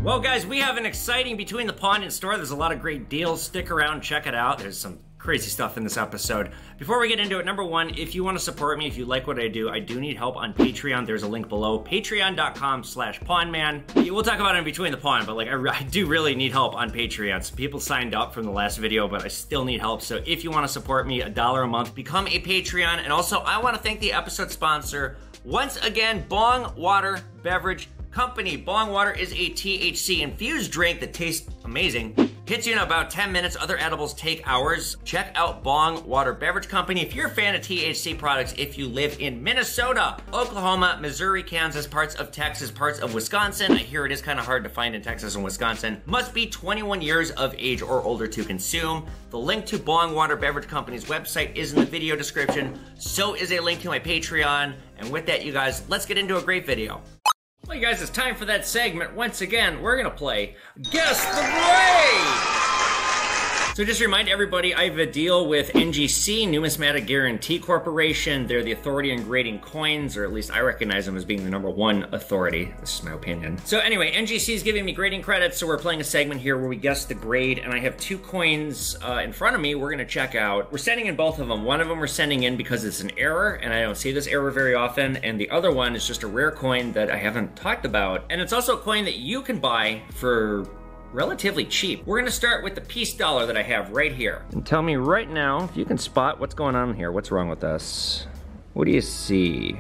Well guys, we have an exciting Between the Pawn and Store. There's a lot of great deals. Stick around, check it out. There's some crazy stuff in this episode. Before we get into it, number one, if you want to support me, if you like what I do need help on Patreon. There's a link below, patreon.com/pawnman. We'll talk about it in Between the Pawn, but like I do really need help on Patreon. Some people signed up from the last video, but I still need help. So if you want to support me, $1 a month, become a Patreon. And also, I want to thank the episode sponsor, once again, Bong Water Beverage Company. Bong Water is a THC infused drink that tastes amazing. Hits you in about 10 minutes. Other edibles take hours. Check out Bong Water Beverage Company if you're a fan of THC products. If you live in Minnesota, Oklahoma, Missouri, Kansas, parts of Texas, parts of Wisconsin. I hear it is kind of hard to find in Texas and Wisconsin. Must be 21 years of age or older to consume. The link to Bong Water Beverage Company's website is in the video description. So is a link to my Patreon. And with that, you guys, let's get into a great video. Well, you guys, it's time for that segment. Once again, we're gonna play Guess the Grade! So just to remind everybody, I have a deal with NGC, Numismatic Guarantee Corporation. They're the authority in grading coins, or at least I recognize them as being the #1 authority. This is my opinion. So anyway, NGC is giving me grading credits, so we're playing a segment here where we guess the grade, and I have 2 coins in front of me we're gonna check out. We're sending in both of them. One of them we're sending in because it's an error, and I don't see this error very often, and the other one is just a rare coin that I haven't talked about, and it's also a coin that you can buy for relatively cheap. We're gonna start with the piece dollar that I have right here. And tell me right now if you can spot what's going on here. What's wrong with this? What do you see?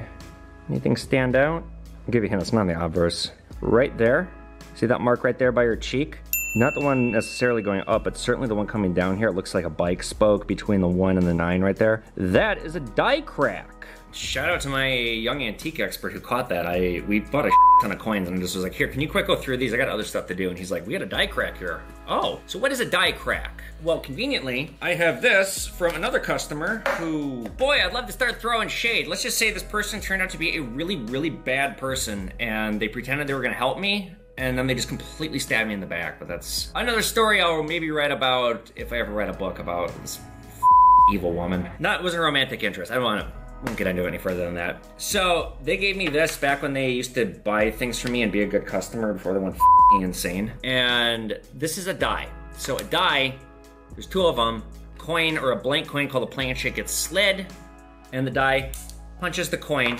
Anything stand out? I'll give you a hint, it's not in the obverse. Right there. See that mark right there by your cheek? Not the one necessarily going up, but certainly the one coming down here. It looks like a bike spoke between the 1 and the 9 right there. That is a die crack. Shout out to my young antique expert who caught that. We bought a ton of coins and just was like, here, can you quick go through these? I got other stuff to do. And he's like, we got a die crack here. Oh, so what is a die crack? Well, conveniently, I have this from another customer who, boy, I'd love to start throwing shade. Let's just say this person turned out to be a really, really bad person and they pretended they were gonna help me, and then they just completely stabbed me in the back. But that's another story I'll maybe write about if I ever write a book about this evil woman. It wasn't a romantic interest. I won't get into it any further than that. So they gave me this back when they used to buy things from me and be a good customer before they went insane. And this is a die. So a die, there's 2 of them. Coin or a blank coin called a planche gets slid, and the die punches the coin.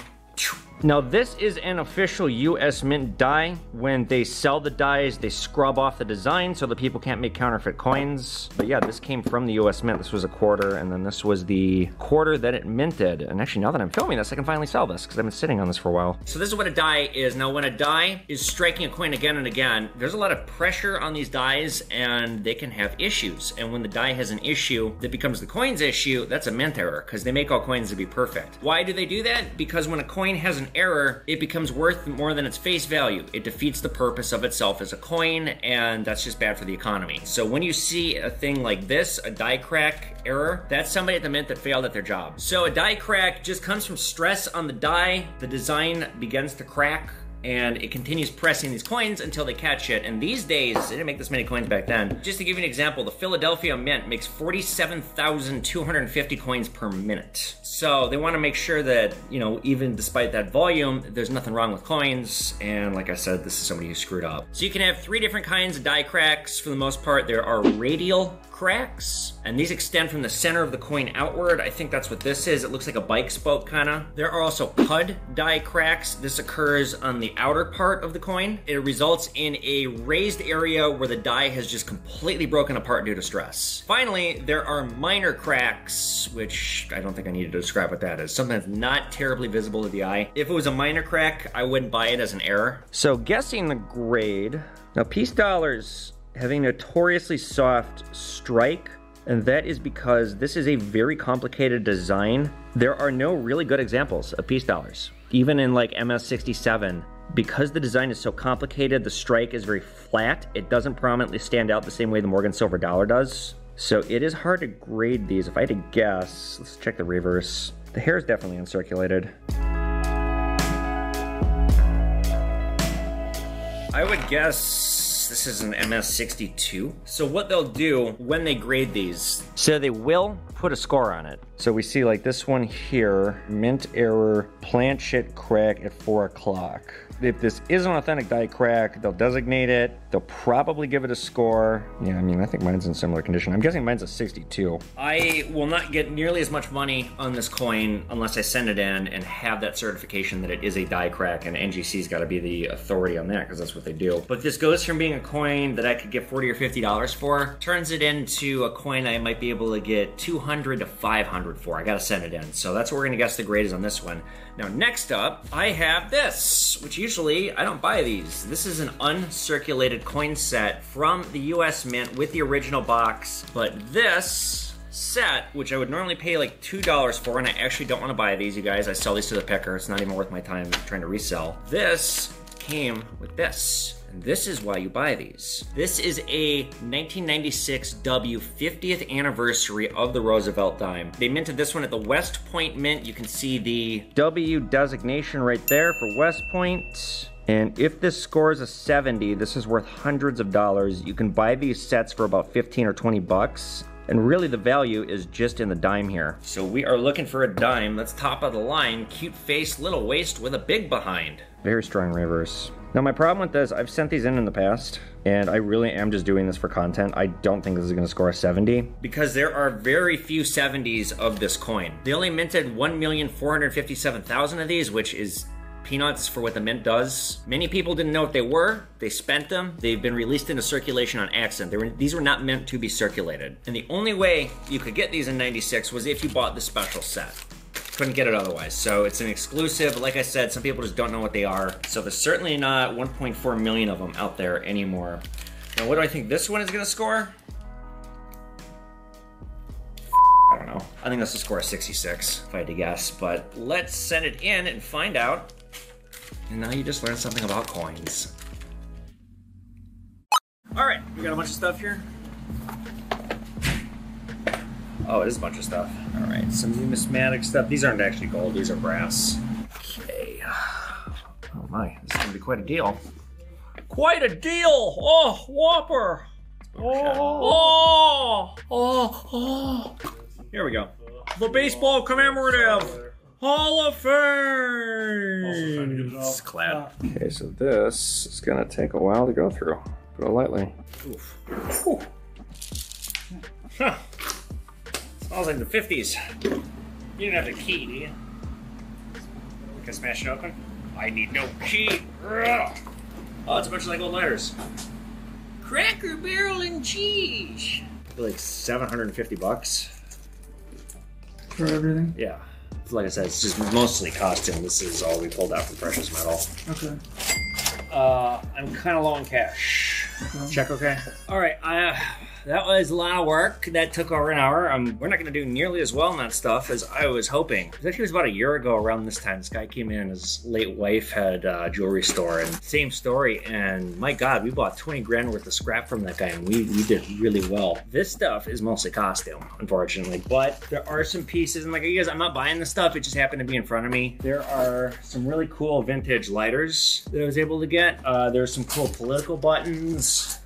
Now this is an official US Mint die. When they sell the dies, they scrub off the design so that people can't make counterfeit coins. But yeah, this came from the US Mint. This was a quarter, and then this was the quarter that it minted. And actually, now that I'm filming this, I can finally sell this because I've been sitting on this for a while. So this is what a die is. Now when a die is striking a coin again and again, there's a lot of pressure on these dies and they can have issues. And when the die has an issue that becomes the coin's issue, that's a mint error because they make all coins to be perfect. Why do they do that? Because when a coin has an error, it becomes worth more than its face value. It defeats the purpose of itself as a coin, and that's just bad for the economy. So when you see a thing like this, a die crack error, that's somebody at the mint that failed at their job. So a die crack just comes from stress on the die. The design begins to crack, and it continues pressing these coins until they catch it. And these days, they didn't make this many coins back then. Just to give you an example, the Philadelphia Mint makes 47,250 coins per minute. So they want to make sure that, you know, even despite that volume, there's nothing wrong with coins. And like I said, this is somebody who screwed up. So you can have 3 different kinds of die cracks. For the most part, there are radial cracks, and these extend from the center of the coin outward. I think that's what this is. It looks like a bike spoke, kinda. There are also cud die cracks. This occurs on the outer part of the coin. It results in a raised area where the die has just completely broken apart due to stress. Finally, there are minor cracks, which I don't think I need to describe what that is. Something that's not terribly visible to the eye. If it was a minor crack, I wouldn't buy it as an error. So guessing the grade. Now, piece dollars have a notoriously soft strike, and that is because this is a very complicated design. There are no really good examples of piece dollars. Even in like MS-67, because the design is so complicated, the strike is very flat. It doesn't prominently stand out the same way the Morgan silver dollar does. So it is hard to grade these. If I had to guess, let's check the reverse. The hair is definitely uncirculated. I would guess this is an MS-62. So what they'll do when they grade these, so they will put put a score on it. So we see like this one here, mint error, plant shit crack at 4 o'clock. If this is an authentic die crack, they'll designate it. They'll probably give it a score. Yeah, I mean, I think mine's in similar condition. I'm guessing mine's a 62. I will not get nearly as much money on this coin unless I send it in and have that certification that it is a die crack, and NGC's got to be the authority on that because that's what they do. But this goes from being a coin that I could get $40 or $50 for, turns it into a coin I might be able to get $200 to $500 for. I got to send it in. So that's what we're going to guess the grade is on this one. Now, next up, I have this, which usually I don't buy these. This is an uncirculated coin set from the US Mint with the original box, but this set, which I would normally pay like $2 for, and I actually don't want to buy these, you guys. I sell these to the picker. It's not even worth my time trying to resell. This came with this. And this is why you buy these. This is a 1996 W 50th anniversary of the Roosevelt dime. They minted this one at the West Point Mint. You can see the W designation right there for West Point. And if this scores a 70, this is worth hundreds of dollars. You can buy these sets for about 15 or 20 bucks. And really the value is just in the dime here. So we are looking for a dime that's top of the line, cute face, little waist with a big behind. Very strong reverse. Now my problem with this, I've sent these in the past, and I really am just doing this for content. I don't think this is gonna score a 70. Because there are very few 70s of this coin. They only minted 1,457,000 of these, which is peanuts for what the mint does. Many people didn't know what they were. They spent them. They've been released into circulation on accident. These were not meant to be circulated. And the only way you could get these in 96 was if you bought the special set. Couldn't get it otherwise. So it's an exclusive. But like I said, some people just don't know what they are. So there's certainly not 1.4 million of them out there anymore. Now, what do I think this one is gonna score? I don't know. I think this will score a 66 if I had to guess, but let's send it in and find out. And now you just learned something about coins. All right, we got a bunch of stuff here. Oh, it is a bunch of stuff. All right, some numismatic stuff. These aren't actually gold, these are brass. Okay. Oh my, this is gonna be quite a deal. Quite a deal! Oh, whopper! Oh! Here we go. The baseball commemorative Hall of Fame! It's clad. Okay, so this is gonna take a while to go through. Put it lightly. Oof. Ooh. Huh. Smells like the 50s. You didn't have the key, do you? Can I smash it open? I need no key. Oh, it's a bunch of like old letters. Cracker Barrel and cheese. Like 750 bucks. For everything? Yeah. Like I said, it's just mostly costume. This is all we pulled out from precious metal. Okay. I'm kind of low on cash. Okay. Check okay? All right, that was a lot of work. That took over an hour. We're not gonna do nearly as well on that stuff as I was hoping. It was about a year ago around this time. This guy came in and his late wife had a jewelry store, and same story. And my God, we bought 20 grand worth of scrap from that guy, and we did really well. This stuff is mostly costume, unfortunately. But there are some pieces, and like you guys, I'm not buying this stuff. It just happened to be in front of me. There are some really cool vintage lighters that I was able to get. There's some cool political buttons.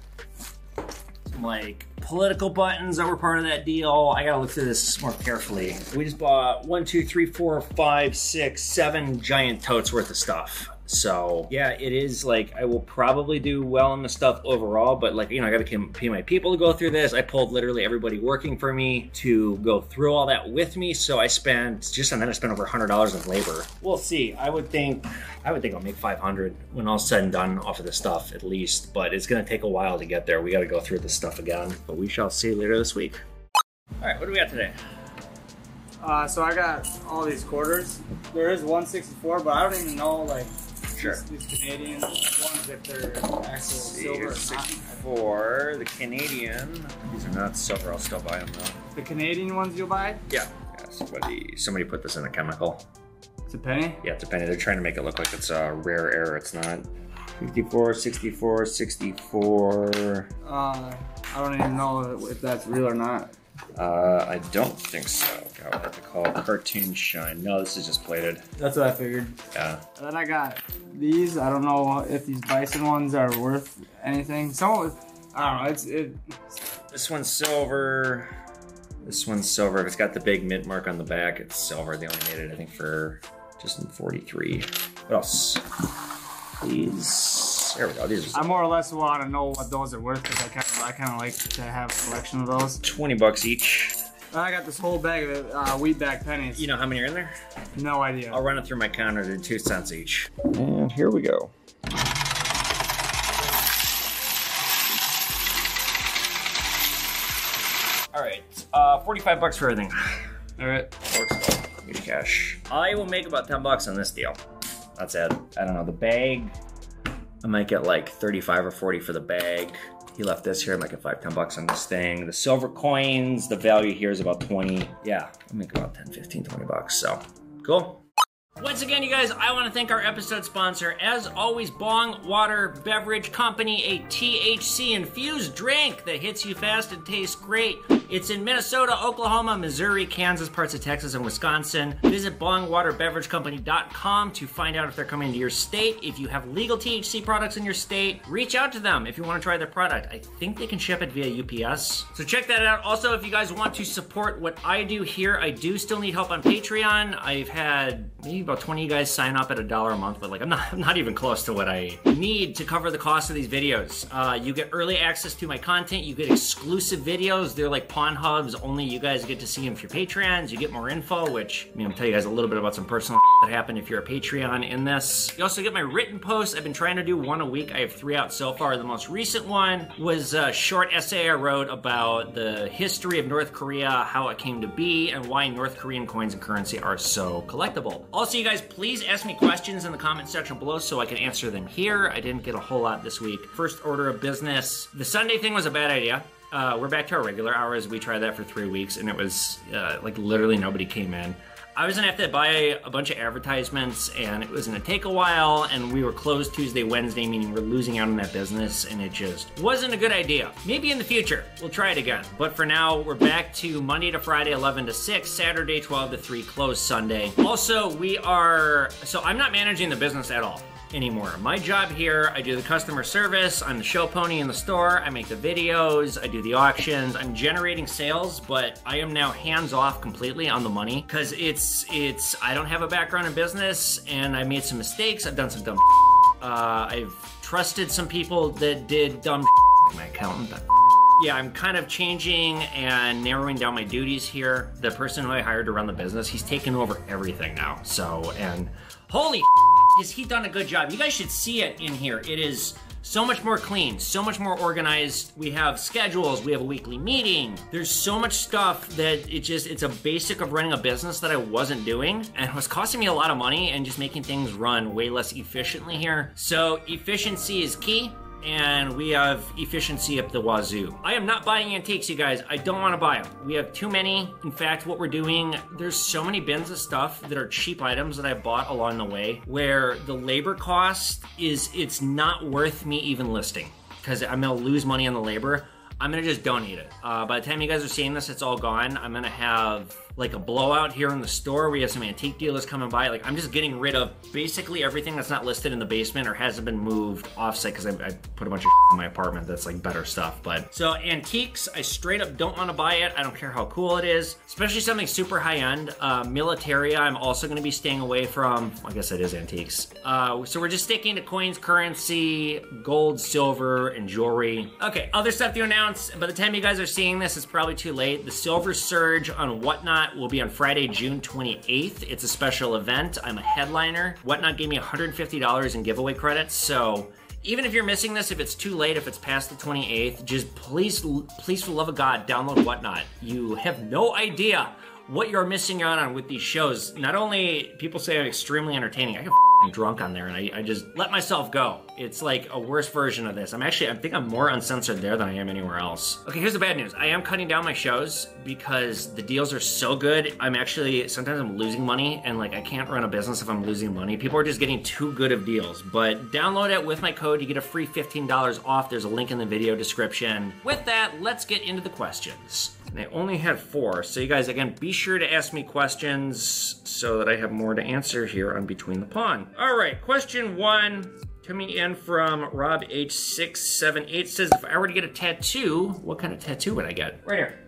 Like political buttons that were part of that deal. I gotta look through this more carefully. We just bought 1, 2, 3, 4, 5, 6, 7 giant totes worth of stuff. So yeah, it is like, I will probably do well on the stuff overall, but like, you know, I gotta pay my people to go through this. I pulled literally everybody working for me to go through all that with me. So I spent, just on that, I spent over $100 in labor. We'll see. I would think I'll make 500 when all's said and done off of this stuff at least, but it's gonna take a while to get there. We gotta go through this stuff again, but we shall see later this week. All right, what do we got today? So I got all these quarters. There is 164, but I don't even know, like, sure. These Canadian ones, if they're actual silver or 64, the Canadian. These are not silver, I'll still buy them though. The Canadian ones you'll buy? Yeah, somebody put this in a chemical. It's a penny? Yeah, it's a penny. They're trying to make it look like it's a rare air. It's not. 54, 64, 64. I don't even know if that's real or not. I don't think so. God, what they call it? Cartoon shine. No, this is just plated. That's what I figured. Yeah. And then I got these. I don't know if these bison ones are worth anything. Some of it, I don't know. It's This one's silver. This one's silver. If it's got the big mint mark on the back, it's silver. They only made it, I think, for just in 43. What else? These. There we go. These are... I more or less want to know what those are worth because I kind of like to have a collection of those. 20 bucks each. I got this whole bag of wheat bag pennies. You know how many are in there? No idea. I'll run it through my counter. They're 2 cents each. And here we go. All right, 45 bucks for everything. All right. Works well. Give me cash. I will make about 10 bucks on this deal. That's it. I don't know, the bag, I might get like 35 or 40 for the bag. He left this here, I might get 5, 10 bucks on this thing. The silver coins, the value here is about 20. Yeah, I'll make about 10, 15, 20 bucks, so cool. Once again, you guys, I want to thank our episode sponsor, as always, Bong Water Beverage Company, a THC-infused drink that hits you fast and tastes great. It's in Minnesota, Oklahoma, Missouri, Kansas, parts of Texas, and Wisconsin. Visit bongwaterbeveragecompany.com to find out if they're coming to your state. If you have legal THC products in your state, reach out to them if you want to try their product. I think they can ship it via UPS. So check that out. Also, if you guys want to support what I do here, I do still need help on Patreon. I've had maybe about 20 of you guys sign up at $1 a month, but like I'm not even close to what I need to cover the cost of these videos. You get early access to my content. You get exclusive videos. They're like pawn hubs. Only you guys get to see them if you're Patreons. You get more info, which I'm gonna tell you guys a little bit about some personal that happened if you're a Patreon in this. You also get my written posts. I've been trying to do 1 a week. I have 3 out so far. The most recent one was a short essay I wrote about the history of North Korea, how it came to be, and why North Korean coins and currency are so collectible. Also, you guys, please ask me questions in the comment section below so I can answer them here. I didn't get a whole lot this week. First order of business. The Sunday thing was a bad idea. We're back to our regular hours. We tried that for 3 weeks, and it was like literally nobody came in. I was gonna have to buy a bunch of advertisements, and it was gonna take a while, and we were closed Tuesday, Wednesday, meaning we're losing out on that business, and it just wasn't a good idea. Maybe in the future, we'll try it again. But for now, we're back to Monday to Friday, 11 to 6, Saturday, 12 to 3, closed Sunday. Also, so I'm not managing the business at all anymore. My job here, I do the customer service, I'm the show pony in the store, I make the videos, I do the auctions, I'm generating sales, but I am now hands off completely on the money because I don't have a background in business and I made some mistakes, I've done some dumb I've trusted some people that did dumb like my accountant. Yeah, I'm kind of changing and narrowing down my duties here. The person who I hired to run the business, he's taken over everything now. So, and holy has he done a good job. You guys should see it in here. It is so much more clean, so much more organized. We have schedules, we have a weekly meeting. There's so much stuff that it's a basic of running a business that I wasn't doing, and it was costing me a lot of money and just making things run way less efficiently here. So efficiency is key. And we have efficiency up the wazoo. I am not buying antiques, you guys. I don't want to buy them. We have too many. In fact, what we're doing, there's so many bins of stuff that are cheap items that I bought along the way where the labor cost it's not worth me even listing because I'm gonna lose money on the labor. I'm gonna just donate it. By the time you guys are seeing this, it's all gone. I'm gonna have like a blowout here in the store. We have some antique dealers coming by. Like I'm just getting rid of basically everything that's not listed in the basement or hasn't been moved offsite because I put a bunch of in my apartment that's like better stuff. But so antiques, I straight up don't want to buy it. I don't care how cool it is, especially something super high end. Militaria, I'm also gonna be staying away from. I guess it is antiques. So we're just sticking to coins, currency, gold, silver, and jewelry. Okay, other stuff to announce. By the time you guys are seeing this, it's probably too late. The Silver Surge on Whatnot will be on Friday, June 28th. It's a special event. I'm a headliner. Whatnot gave me $150 in giveaway credits, so even if you're missing this, if it's too late, if it's past the 28th, just please for the love of God, download Whatnot. You have no idea what you're missing out on with these shows. Not only people say I'm extremely entertaining, I get drunk on there and I just let myself go. It's like a worse version of this. I think I'm more uncensored there than I am anywhere else. Okay, here's the bad news. I am cutting down my shows because the deals are so good. Sometimes I'm losing money and like I can't run a business if I'm losing money. People are just getting too good of deals, but download it with my code. You get a free $15 off. There's a link in the video description. With that, let's get into the questions. And I only had 4, so you guys, again, be sure to ask me questions so that I have more to answer here on Between the Pawn. All right, question 1 coming in from Rob H678 says, if I were to get a tattoo, what kind of tattoo would I get? Right here.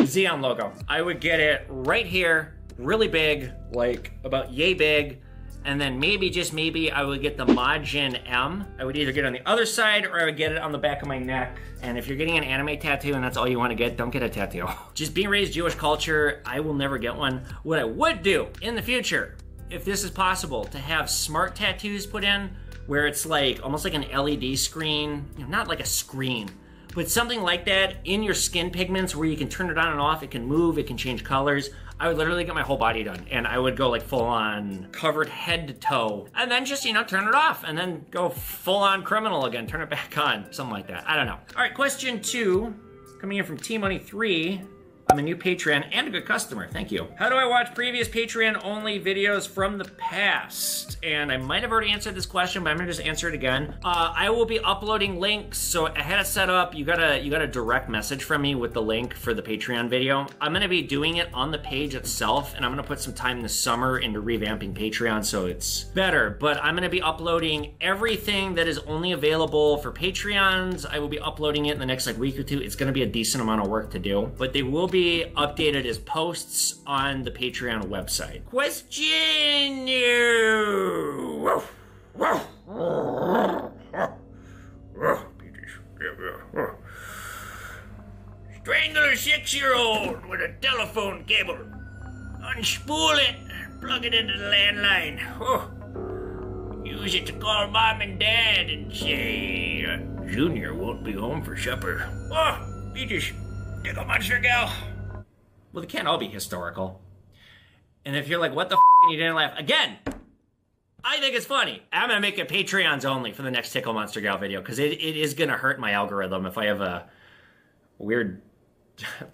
Xeon logo. I would get it right here, really big, like about yay big. And then maybe, just maybe, I would get the Majin M. I would either get it on the other side or I would get it on the back of my neck. And if you're getting an anime tattoo and that's all you want to get, don't get a tattoo. Just being raised Jewish culture, I will never get one. What I would do in the future, if this is possible, to have smart tattoos put in, where it's like, almost like an LED screen, you know, not like a screen, but something like that in your skin pigments where you can turn it on and off, it can move, it can change colors. I would literally get my whole body done and I would go like full on covered head to toe and then just, you know, turn it off and then go full on criminal again, turn it back on, something like that. I don't know. All right, question 2, coming in from T-Money3. I'm a new Patreon and a good customer, thank you. How do I watch previous Patreon only videos from the past? And I might have already answered this question, but I'm gonna just answer it again. I will be uploading links, so I had it set up. You got a direct message from me with the link for the Patreon video. I'm gonna be doing it on the page itself, and I'm gonna put some time this summer into revamping Patreon so it's better. But I'm gonna be uploading everything that is only available for Patreons. I will be uploading it in the next like week or two. It's gonna be a decent amount of work to do, but they will be updated as posts on the Patreon website. Question strangle a 6-year-old with a telephone cable. Unspool it, plug it into the landline. Use it to call mom and dad and say, Junior won't be home for supper. You just take a monster gal. Well, they can't all be historical. And if you're like, what the f***, and you didn't laugh, again, I think it's funny. I'm gonna make it Patreons only for the next Tickle Monster Gal video, because it is gonna hurt my algorithm if I have a weird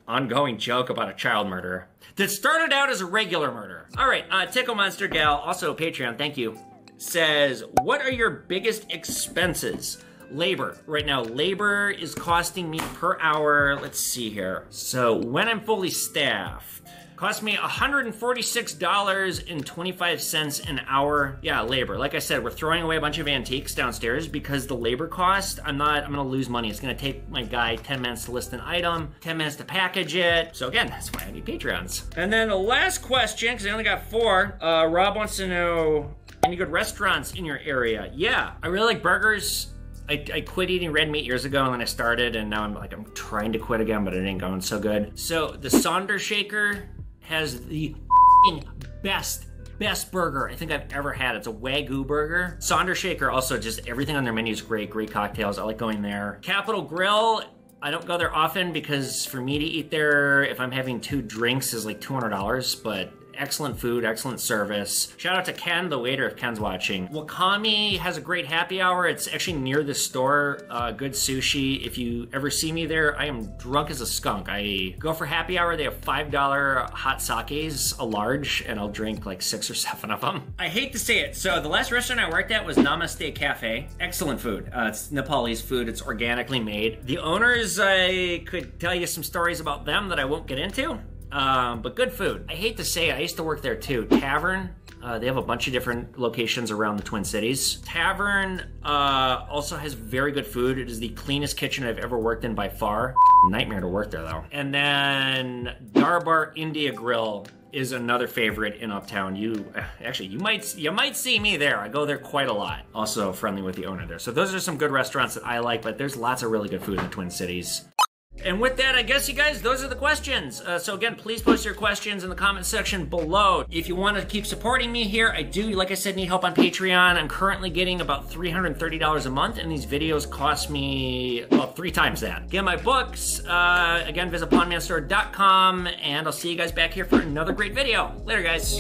ongoing joke about a child murderer that started out as a regular murder. All right, Tickle Monster Gal, also Patreon, thank you, says, what are your biggest expenses? Labor. Right now, labor is costing me per hour, let's see here. So when I'm fully staffed, cost me $146.25 an hour. Yeah, labor. Like I said, we're throwing away a bunch of antiques downstairs because the labor cost, I'm gonna lose money. It's gonna take my guy 10 minutes to list an item, 10 minutes to package it. So again, that's why I need Patreons. And then the last question, because I only got 4, Rob wants to know, any good restaurants in your area? Yeah, I really like burgers. I quit eating red meat years ago and then I started and now I'm trying to quit again, but it ain't going so good. So the Sonder Shaker has the best burger I think I've ever had. It's a Wagyu burger. Sonder Shaker also, just everything on their menu is great cocktails. I like going there. Capital Grill, I don't go there often because for me to eat there, if I'm having 2 drinks, is like $200, but excellent food, excellent service. Shout out to Ken, the waiter, if Ken's watching. Wakami has a great happy hour. It's actually near the store. Good sushi. If you ever see me there, I am drunk as a skunk. I go for happy hour. They have $5 hot sakes, a large, and I'll drink like 6 or 7 of them. I hate to say it. So the last restaurant I worked at was Namaste Cafe. Excellent food. It's Nepalese food. It's organically made. The owners, I could tell you some stories about them that I won't get into. But good food. I hate to say it, I used to work there too. Tavern, they have a bunch of different locations around the Twin Cities. Tavern also has very good food. It is the cleanest kitchen I've ever worked in by far. Nightmare to work there though. And then Darbar India Grill is another favorite in Uptown. You might see me there. I go there quite a lot. Also friendly with the owner there. So those are some good restaurants that I like, but there's lots of really good food in the Twin Cities. And with that, I guess, you guys, those are the questions. So again, please post your questions in the comment section below. If you want to keep supporting me here, I do, like I said, need help on Patreon. I'm currently getting about $330 a month, and these videos cost me about 3 times that. Get my books. Again, visit pawnmanstore.com, and I'll see you guys back here for another great video. Later, guys.